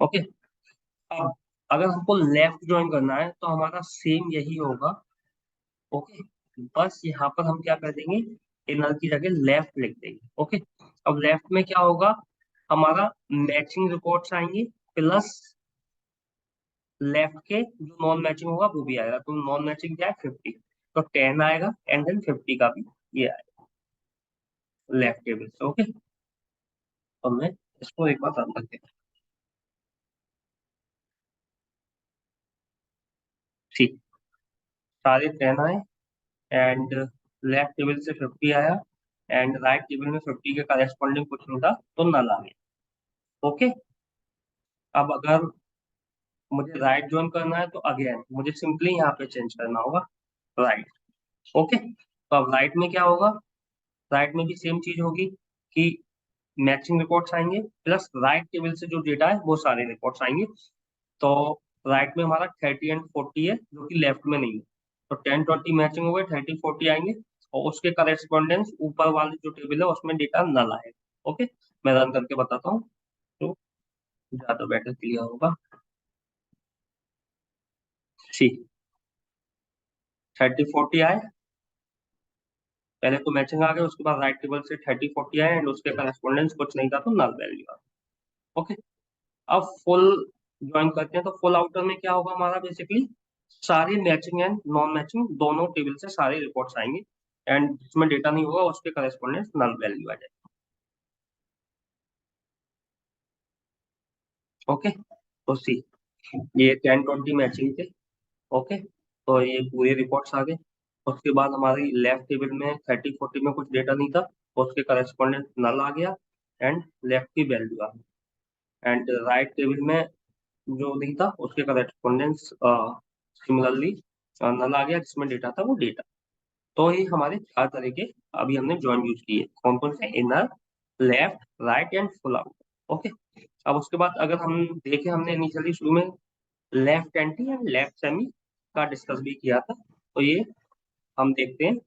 Okay. अब अगर हमको लेफ्ट ज्वाइन करना है तो हमारा सेम यही होगा। ओके, बस यहाँ पर हम क्या कर देंगे, इनर की जगह लेफ्ट लिख देंगे। ओके, अब लेफ्ट में क्या होगा, हमारा मैचिंग रिकॉर्ड्स आएंगे प्लस लेफ्ट के जो नॉन मैचिंग होगा वो भी आएगा। तो नॉन मैचिंग क्या है, 50, तो 10 आएगा एंड देन 50 का भी ये आएगा लेफ्ट टेबल से। ओके, तो मैं इसको एक बार रन करते हैं। ठीक, सारे 10 आए एंड लेफ्ट टेबल से 50 आया एंड राइट टेबल में 50 के करेस्पॉन्डिंग कुछ नहीं था तो नल आ गया। ओके, अब अगर मुझे राइट ज्वाइन करना है तो अगेन मुझे सिंपली यहाँ पे चेंज करना होगा राइट। ओके, तो अब राइट में क्या होगा, राइट में भी सेम चीज होगी कि मैचिंग रिकॉर्ड्स आएंगे प्लस राइट टेबल से जो डेटा है वो सारे रिकॉर्ड्स आएंगे। तो राइट में हमारा 30 एंड 40 है जो कि लेफ्ट में नहीं है, तो 10 20 मैचिंग हो गए, 30 40 आएंगे और उसके करेस्पॉन्डेंस ऊपर वाली जो टेबल है उसमें डेटा नल आएगा। ओके, मैं रन करके बताता हूँ तो ज्यादा बेटर क्लियर होगा। ठीक, 30 40 आए, पहले तो मैचिंग आ गया, उसके बाद राइट टेबल से 30 40 आए एंड उसके करस्पॉन्डेंस कुछ नहीं था तो नल वैल्यू आ। ओके, अब फुल ज्वाइन करते हैं तो फुल आउटर में क्या होगा हमारा, बेसिकली सारे मैचिंग एंड नॉन मैचिंग दोनों टेबल से सारे रिपोर्ट्स आएंगे एंड जिसमें डेटा नहीं होगा उसके करस्पॉन्डेंस नल वैल्यू आ जाएगी। ओके, तो सी ये 10 20 मैचिंग थे। ओके, तो ये पूरे रिपोर्ट्स आ गए। उसके बाद हमारी लेफ्ट टेबल में 30 40 में कुछ डेटा नहीं था तो उसके करस्पॉन्डेंस नल आ गया एंड लेफ्ट की वैल्यू आ गई एंड राइट टेबल में जो नहीं था उसके करस्पॉन्डेंस सिमिलरली नल आ गया, जिसमें डेटा था वो डेटा। तो ये हमारे चार तरह के अभी हमने जॉइन यूज किए, कौन कौन से, inner, left, right and full out. Okay, अब उसके बाद अगर हम देखें, हमने इनिशियली शुरू में left anti and left semi का डिस्कस भी किया था, तो ये हम देखते हैं।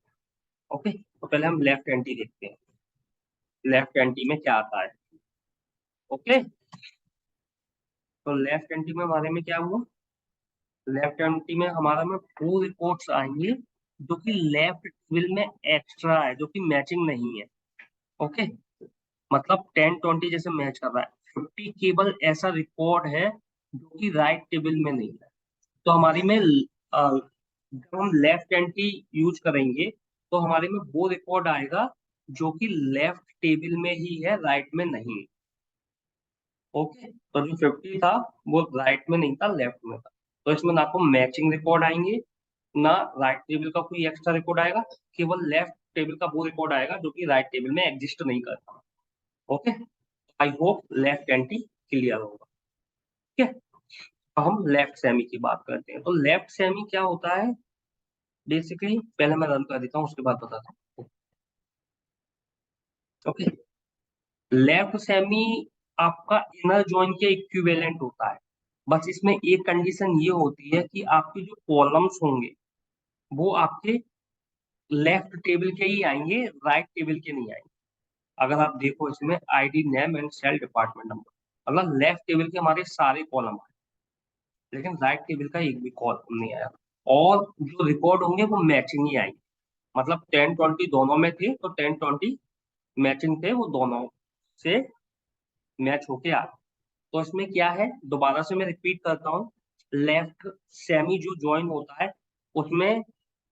ओके, तो पहले हम लेफ्ट एंटी देखते हैं, लेफ्ट एंटी में क्या आता है। ओके, तो लेफ्ट एंटी में हमारे में क्या हुआ, लेफ्ट एंटी में हमारा में वो रिपोर्ट्स आएंगे जो कि लेफ्ट टेबल में एक्स्ट्रा है, जो कि मैचिंग नहीं है। ओके, मतलब 10 20 जैसे मैच कर रहा है, 50 केवल ऐसा रिकॉर्ड है जो कि राइट टेबल में नहीं है। तो हमारी में जब हम लेफ्ट एंटी यूज करेंगे तो हमारे में वो रिकॉर्ड आएगा जो कि लेफ्ट टेबल में ही है, राइट में नहीं। ओके, तो जो 50 था वो राइट में नहीं था, लेफ्ट में था। तो इसमें ना तो मैचिंग रिकॉर्ड आएंगे ना राइट टेबल का कोई एक्स्ट्रा रिकॉर्ड आएगा, केवल लेफ्ट टेबल का वो रिकॉर्ड आएगा जो कि राइट टेबल में एग्जिस्ट नहीं करता। Okay, I hope left anti clear होगा। ठीक है, अब हम लेफ्ट सेमी की बात करते हैं। तो लेफ्ट सेमी क्या होता है, बेसिकली पहले मैं रन कर देता हूँ उसके बाद बताता हूँ। ओके, लेफ्ट सेमी आपका इनर जॉइन के इक्विवेलेंट होता है, बस इसमें एक कंडीशन ये होती है कि आपके जो कॉलम्स होंगे वो आपके लेफ्ट टेबल के ही आएंगे, राइट टेबल के नहीं आएंगे। अगर आप देखो इसमें ID, name and cell, department number, मतलब लेफ्ट टेबल के हमारे सारे कॉलम आए लेकिन राइट टेबल का एक भी कॉलम नहीं आया। और जो रिकॉर्ड होंगे वो मैचिंग ही आएंगे, मतलब 10 20 दोनों में थे तो 10 20 मैचिंग थे, वो दोनों से मैच होके आ गए। तो इसमें क्या है, दोबारा से मैं रिपीट करता हूँ, लेफ्ट सेमी जो ज्वाइन होता है उसमें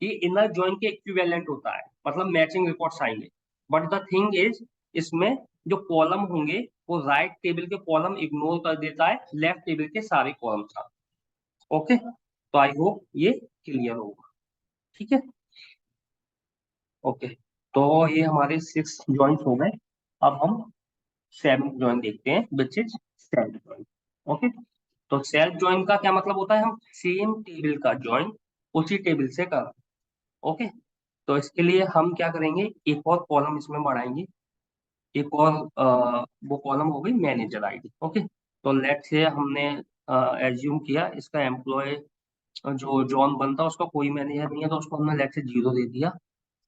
ये इनर ज्वाइन के इक्विवेलेंट होता है, मतलब मैचिंग रिकॉर्ड्स आएंगे। बट द थिंग इज, इसमें जो कॉलम होंगे वो राइट टेबल के कॉलम इग्नोर कर देता है लेफ्ट टेबल के सारे कॉलम का। ओके, तो आई होप ये क्लियर होगा। ठीक है, ओके, तो ये हमारे 6 जॉइंट हो गए। अब हम 7 जॉइंट देखते हैं which is self joint. Okay, तो सेल्फ जॉइन का क्या मतलब होता है, हम सेम टेबल का ज्वाइन उसी टेबल से कर। ओके, तो इसके लिए हम क्या करेंगे, एक और कॉलम इसमें बढ़ाएंगे, एक और वो कॉलम हो गई मैनेजर आईडी। ओके, तो लेट से हमने एज्यूम किया इसका एम्प्लॉय जो जॉन बनता उसका कोई मैनेजर नहीं है, तो उसको हमने लेट से 0 दे दिया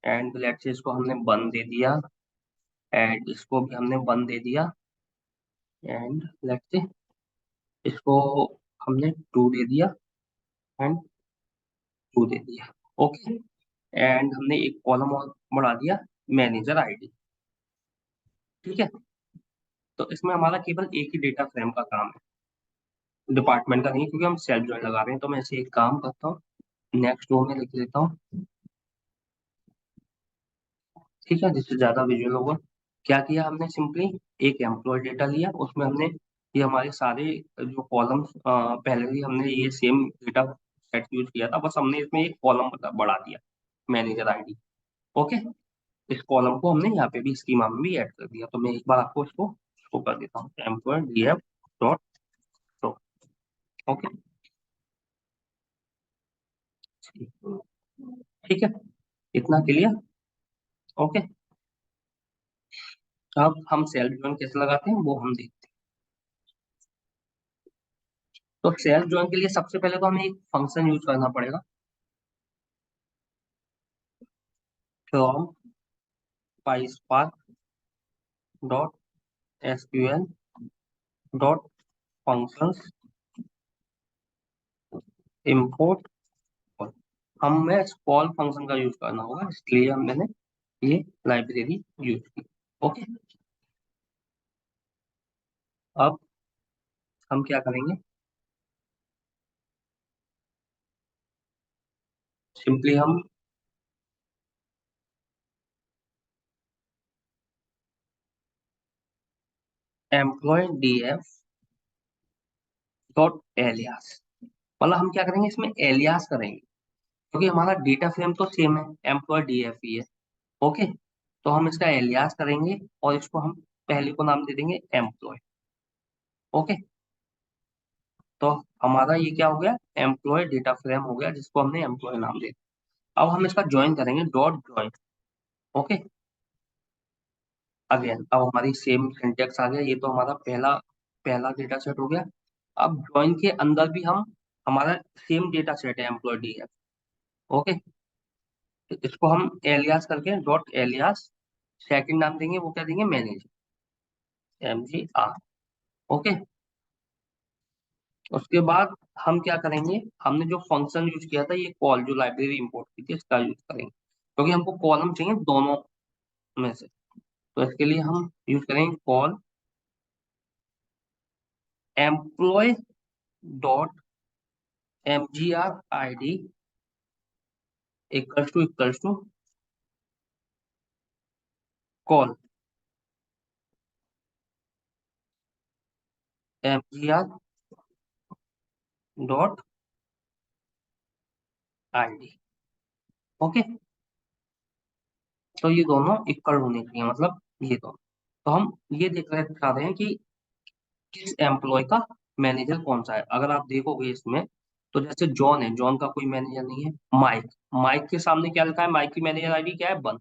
एंड लेट से इसको हमने 1 दे दिया एंड इसको भी हमने 1 दे दिया एंड लेट से इसको हमने 2 दे दिया एंड 2 दे दिया। ओके, एंड हमने एक कॉलम और बढ़ा दिया, मैनेजर आईडी। ठीक है, तो इसमें हमारा केवल एक ही डेटा फ्रेम का काम है, डिपार्टमेंट का नहीं, क्योंकि हम सेल्फ ज्वाइन लगा रहे हैं। तो मैं इसे एक काम करता हूँ, नेक्स्ट रो में लिख देता हूँ। ठीक है, जिससे ज्यादा विजुअल होगा। क्या किया हमने, सिंपली एक एम्प्लॉय डेटा लिया, उसमें हमने ये हमारे सारे जो कॉलम्स पहले ही हमने ये सेम डेटा सेट यूज किया था, बस हमने इसमें एक कॉलम बढ़ा दिया, मैनेजर आईडी। ओके, इस कॉलम को हमने यहाँ पे भी स्कीमा में भी ऐड कर दिया। तो मैं एक बार आपको इसको शो कर देता हूँ, employ DF dot show. Okay, ठीक है, इतना क्लियर। ओके, अब हम सेल्फ ज्वाइन कैसे लगाते हैं वो हम देखते हैं। तो सेल्फ ज्वाइन के लिए सबसे पहले तो हमें एक फंक्शन यूज करना पड़ेगा, from PySpark dot SQL dot functions import. हमें कॉल फंक्शन का यूज करना होगा, इसलिए मैंने ये लाइब्रेरी यूज की। ओके, अब हम क्या करेंगे, सिंपली हम एम्प्लॉय डीएफ डॉट एलियास, मतलब हम क्या करेंगे, इसमें एलियास करेंगे, क्योंकि हमारा डेटा फ्रेम तो सेम है, एम्प्लॉय डीएफ ही है। ओके, तो हम इसका एलियास करेंगे और इसको हम पहले को नाम दे देंगे एम्प्लॉय। ओके, तो हमारा ये क्या हो गया, एम्प्लॉय डेटा फ्रेम हो गया, जिसको हमने एम्प्लॉय नाम दे दिया। अब हम इसका ज्वाइन करेंगे, डॉट ज्वाइन। ओके, अगेन अब हमारी सेम सिंटेक्स आ गया, ये तो हमारा पहला पहला डेटा सेट हो गया। अब ज्वाइन के अंदर भी हम हमारा सेम डेटा सेट है, एम्प्लॉय डी है। ओके, तो इसको हम एलियास करके डॉट एलियास सेकंड नाम देंगे, वो क्या देंगे, मैनेज, MGR। ओके, उसके बाद हम क्या करेंगे, हमने जो फंक्शन यूज किया था, ये कॉल जो लाइब्रेरी इंपोर्ट की थी, इसका यूज करेंगे, क्योंकि हमको कॉलम चाहिए दोनों में से। तो इसके लिए हम यूज करेंगे call employ dot MGR ID equals to call MGR.ID। Okay, तो ये दोनों इक्वल होने चाहिए, मतलब ये दोनों। तो हम ये देखना चाह रहे हैं कि किस एम्प्लॉय का मैनेजर कौन सा है। अगर आप देखोगे इसमें, तो जैसे जॉन है, जॉन का कोई मैनेजर नहीं है। माइक, माइक के सामने क्या लिखा है, माइक की मैनेजर आईडी क्या है, वन,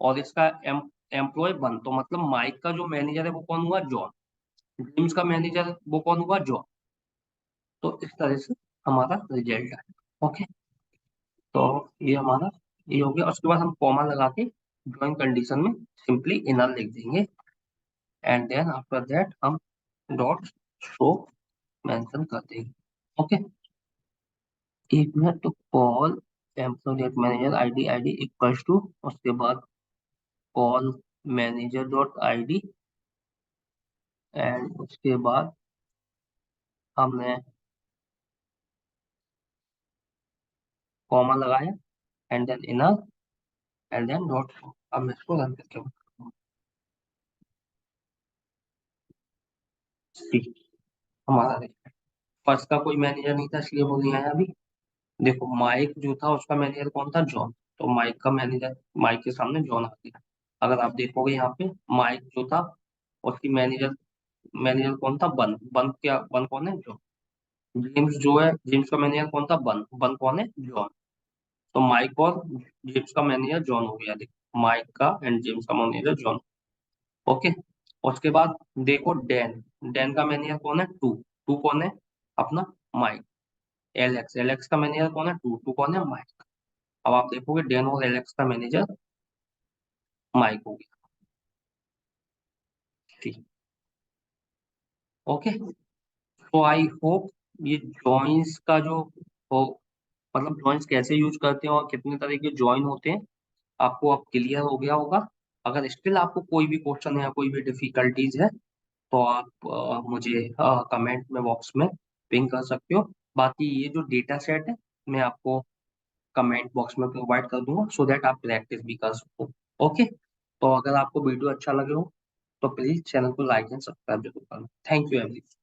और इसका एम्प्लॉय वन, तो मतलब माइक का जो मैनेजर है वो कौन हुआ, जॉन। जेम्स का मैनेजर वो कौन हुआ, जॉन। तो इस तरह से हमारा रिजल्ट है। ओके, तो ये हमारा ये हो गया। उसके बाद हम कॉमा लगा के ड्राइंग कंडीशन में सिंपली इनर लिख देंगे, एंड देन आफ्टर दैट हम डॉट शो मेंशन कर देंगे। ओके, एक मिनट, तो call employ manager ID equals to, उसके बाद call manager dot ID, and उसके बाद हमने कॉमा लगाया, and then inner, and then dot show. अब मैं इसको रन करके सी, हमारा फर्स्ट का कोई मैनेजर नहीं था, इसलिए वो नहीं आया अभी। देखो, माइक जो था उसका मैनेजर कौन था, जॉन, तो माइक का मैनेजर, माइक के सामने जॉन आ गया। अगर आप देखोगे यहाँ पे, माइक जो था उसकी मैनेजर मैनेजर कौन था, बन, बन क्या, बन कौन है, जॉन। जेम्स जो है, जेम्स का मैनेजर कौन था, बन, बन कौन है, जॉन। तो माइक और जेम्स का मैनेजर जॉन हो गया, देखो माइक का एंड जेम्स का मैनेजर जॉन। ओके, उसके बाद देखो डैन, डैन का मैनेजर कौन है, टू, टू कौन है, अपना माइक। एलेक्स, एलेक्स का मैनेजर कौन है, टू, टू कौन है, माइक। अब आप देखोगे डेन और एलेक्स का मैनेजर माइक हो गया। ठीक, ओके, तो आई होप ये जॉइंस का जो हो, मतलब जॉइंस कैसे यूज करते हैं और कितने तरह के जॉइन होते हैं आपको अब क्लियर हो गया होगा। अगर स्टिल आपको कोई भी क्वेश्चन है या कोई भी डिफिकल्टीज है तो आप मुझे कमेंट में बॉक्स में पिंग कर सकते हो। बाकी ये जो डेटा सेट है मैं आपको कमेंट बॉक्स में प्रोवाइड कर दूंगा सो दैट आप प्रैक्टिस भी कर सको। ओके, तो अगर आपको वीडियो अच्छा लगे हो तो प्लीज चैनल को लाइक एंड सब्सक्राइब जरूर करना। Thank you everyone.